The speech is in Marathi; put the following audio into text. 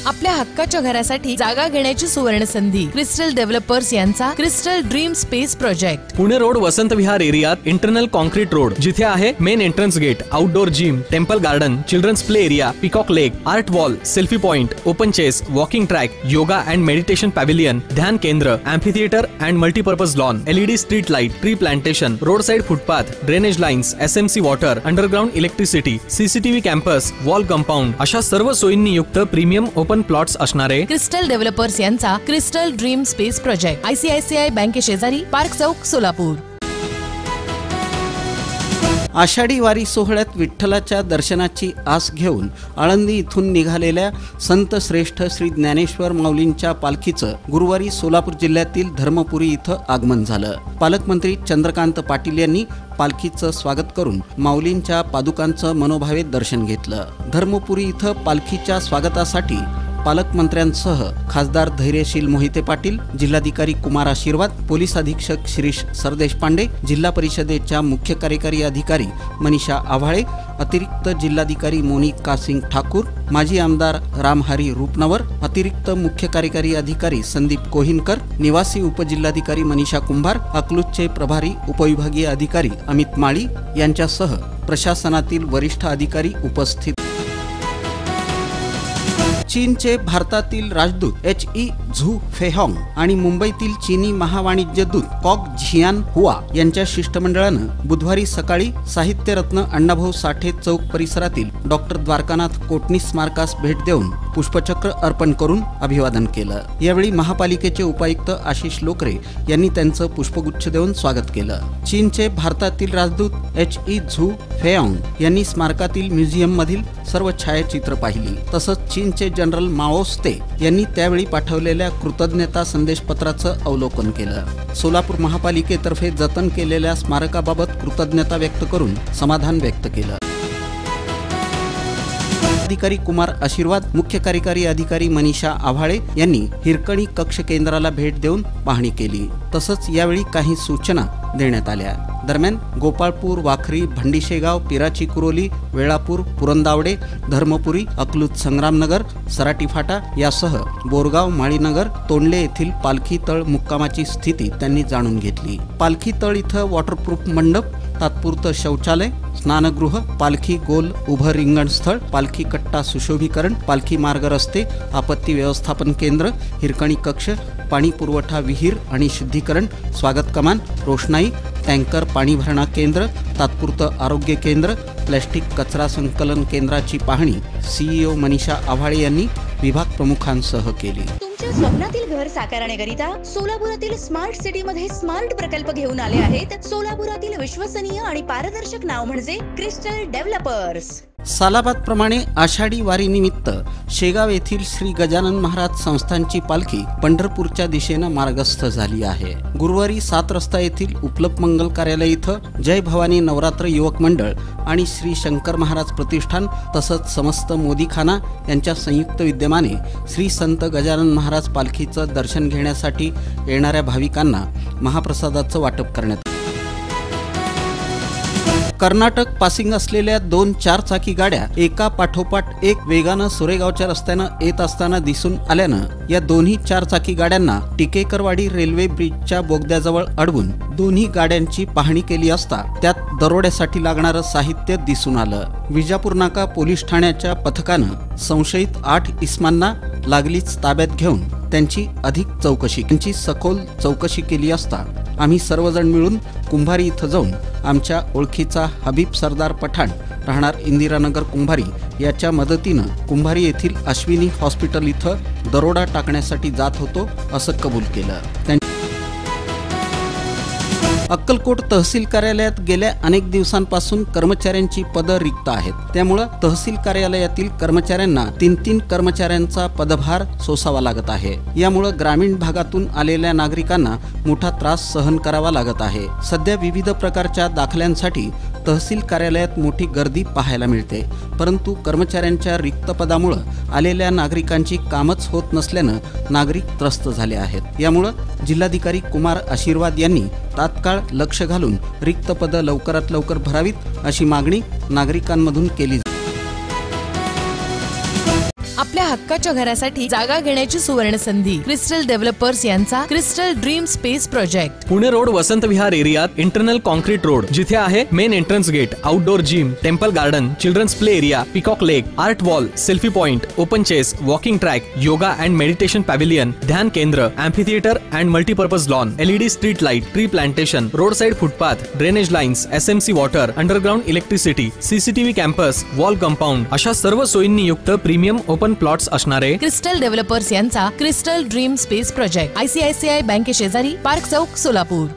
आपल्या हक्काच्या घरासाठी जागा घेण्याची सुवर्ण संधी। क्रिस्टल डेव्हलपर्स यांचा crystal dream space project. Pune road Vasant Vihar एरियात इंटरनल कॉन्क्रीट रोड, जिथे आहे main entrance gate, outdoor gym, temple garden, children's play area, peacock lake, art wall, selfie point, open chess, walking track, yoga and meditation pavilion, ध्यान केंद्र, amphitheatre and multipurpose lawn, LED street light, tree plantation, road side footpath, drainage lines, SMC water, underground electricity, CCTV campus, wall compound अशा सर्व सोयींनी युक्त प्रीमियम ओपन प्लॉट्स असणारे क्रिस्टल डेव्हलपर्स यांचा crystal dream space project. ICICI बँके शेजारी, पार्क चौक, सोलापूर। आषाढी वारी सोहळ्यात विठ्ठलाच्या दर्शनाची आस घेऊन आळंदी इथून निघालेल्या संत श्रेष्ठ श्री ज्ञानेश्वर माऊलींच्या पालखीचं गुरुवारी सोलापूर जिल्ह्यातील धर्मपुरी इथं आगमन झालं। पालकमंत्री चंद्रकांत पाटील यांनी पालखीचं स्वागत करून माऊलींच्या पादुकांचं मनोभावे दर्शन घेतलं। धर्मपुरी इथं पालखीच्या स्वागतासाठी पालकमंत्र्यांसह खासदार धैर्यशील मोहिते पाटील, जिल्हाधिकारी कुमार आशीर्वाद, पोलीस अधीक्षक शिरीष सरदेशपांडे, जिल्हा परिषदेच्या मुख्य कार्यकारी अधिकारी मनीषा आव्हाळे, अतिरिक्त जिल्हाधिकारी मोनिका सिंग ठाकूर, माजी आमदार रामहरी रूपनवर, अतिरिक्त मुख्य कार्यकारी अधिकारी संदीप कोहिनकर, निवासी उपजिल्हाधिकारी मनीषा कुंभार, अकलूजचे प्रभारी उपविभागीय अधिकारी अमित माळी यांच्यासह प्रशासनातील वरिष्ठ अधिकारी उपस्थित। चीनचे भारतातील राजदूत HE झू फेहॉंग आणि मुंबईतील चीनी महावाणिज्य दूत कॉक झियान हुआ यांच्या शिष्टमंडळानं बुधवारी सकाळी साहित्यरत्न अण्णाभाऊ साठे चौक परिसरातील डॉक्टर द्वारकानाथ कोटणी स्मारकास भेट देऊन पुष्पचक्र अर्पण करून अभिवादन केलं। यावेळी महापालिकेचे उपायुक्त आशिष लोकरे यांनी त्यांचं पुष्पगुच्छ देऊन स्वागत केलं। चीनचे भारतातील राजदूत HE झू फेहॉंग यांनी स्मारकातील म्युझियम मधील सर्व छायाचित्र पाहिली। तसंच चीनचे जनरल माओत्से यांनी त्यावेळी पाठवलेल्या कृतज्ञता संदेशपत्राचं अवलोकन केलं। सोलापूर महापालिकेतर्फे जतन केलेल्या स्मारकाबाबत कृतज्ञता व्यक्त करून समाधान व्यक्त केलं। अधिकारी कुमार आशीर्वाद, मुख्य कार्यकारी अधिकारी मनीषा आव्हाळे यांनी हिरकणी कक्ष केंद्राला भेट देऊन पाहणी केली। तसंच यावेळी काही सूचना देण्यात आल्या। दरम्यान गोपाळपूर, वाखरी, भंडीशेगाव, पिराची कुरोली, वेळापूर, पुरंदावडे, धर्मपुरी, अकलूज संग्रामनगर, सराटी फाटा यासह बोरगाव, माळीनगर, तोंडले येथील पालखी तळ मुक्कामाची स्थिती त्यांनी जाणून घेतली। पालखी तळ इथं वॉटरप्रूफ मंडप, तात्पुरतं शौचालय, स्नानगृह, पालखी गोल उभं रिंगण स्थळ, पालखी कट्टा सुशोभीकरण, पालखी मार्ग रस्ते, आपत्ती व्यवस्थापन केंद्र, हिरकणी कक्ष, पाणी पुरवठा विहीर आणि शुद्धीकरण, स्वागत कमान, रोषणाई, टँकर पाणी भरणा केंद्र, तात्पुरतं आरोग्य केंद्र, प्लॅस्टिक कचरा संकलन केंद्राची पाहणी CEO मनीषा आव्हाळे यांनी विभाग प्रमुखांसह केली। तुमच्या स्वप्नातील घर साकारण्याकरिता सोलापुरातील स्मार्ट सिटी मध्ये स्मार्ट प्रकल्प घेऊन आले आहेत। सोलापुरातील विश्वसनीय आणि पारदर्शक नाव म्हणजे क्रिस्टल डेव्हलपर्स। सालाबाद प्रमाणे आषाढी वारी निमित्त शेगाव येथील श्री गजानन महाराज संस्थानची पालखी पंढरपूरच्या दिशेनं मार्गस्थ झाली आहे। गुरुवारी 7 रस्ता येथील उपलब्ध मंगल कार्यालय इथं जय भवानी नवरात्र युवक मंडळ आणि श्री शंकर महाराज प्रतिष्ठान तसंच समस्त मोदीखाना यांच्या संयुक्त विद्यमाने श्री संत गजानन महाराज पालखीचं दर्शन घेण्यासाठी येणाऱ्या भाविकांना महाप्रसादाचं वाटप करण्यात। कर्नाटक पासिंग असलेल्या 2 4-चाकी गाड्या एका पाठोपाठ एक वेगानं सुरेगावच्या रस्त्यानं येत असताना दिसून आल्यानं या दोन्ही 4-चाकी गाड्यांना टिकेकरवाडी रेल्वे ब्रिजच्या बोगद्याजवळ अडवून दोन्ही गाड्यांची पाहणी केली असता त्यात दरोड्यासाठी लागणारं साहित्य दिसून आलं। विजापूर नाका पोलीस ठाण्याच्या पथकानं संशयित 8 इसमांना लागलीच ताब्यात घेऊन त्यांची त्यांची सखोल चौकशी केली असता आम्ही सर्वजण मिळून कुंभारी इथं जाऊन आमच्या ओळखीचा हबीब सरदार पठाण राहणार इंदिरानगर कुंभारी याच्या मदतीनं कुंभारी येथील अश्विनी हॉस्पिटल इथं दरोडा टाकण्यासाठी जात होतो असं कबूल केलं। अक्कलकोट तहसील कार्यालयात गेल्या अनेक दिवसांपासून कर्मचाऱ्यांची पदं रिक्त आहेत। त्यामुळे तहसील कार्यालयातील कर्मचाऱ्यांना 3 कर्मचाऱ्यांचा पदभार सोसावा लागत आहे। यामुळे ग्रामीण भागातून आलेल्या नागरिकांना मोठा त्रास सहन करावा लागत आहे। सध्या विविध प्रकारच्या दाखल्यांसाठी तहसील कार्यालयात मोठी गर्दी पाहायला मिळते, परंतु कर्मचाऱ्यांच्या रिक्त पदामुळे आलेल्या नागरिकांची कामच होत नसल्यानं नागरिक त्रस्त झाले आहेत। यामुळे जिल्हाधिकारी कुमार आशीर्वाद यांनी तात्काळ लक्ष घालून रिक्त पदं लवकरात लवकर भरावीत अशी मागणी नागरिकांमधून केली। आपल्या हक्काच्या घरासाठी जागा घेण्याची सुवर्ण संधी. क्रिस्टल डेव्हलपर्स यांचा crystal dream space project. Pune road Vasant Vihar एरियात इंटरनल कॉन्क्रीट रोड, जिथे आहे main entrance gate, outdoor gym, temple garden, children's play area, peacock lake, art wall, selfie point, open chess, walking track, yoga and meditation pavilion, ध्यान केंद्र, amphitheatre and multipurpose lawn, LED street light, tree plantation, road side footpath, drainage lines, SMC water, underground electricity, CCTV campus, wall compound अशा सर्व सोयींनी युक्त प्रीमियम ओपन प्लॉट्स असणारे क्रिस्टल डेव्हलपर्स यांचा crystal dream space project. ICICI बँके शेजारी, पार्क चौक, सोलापूर.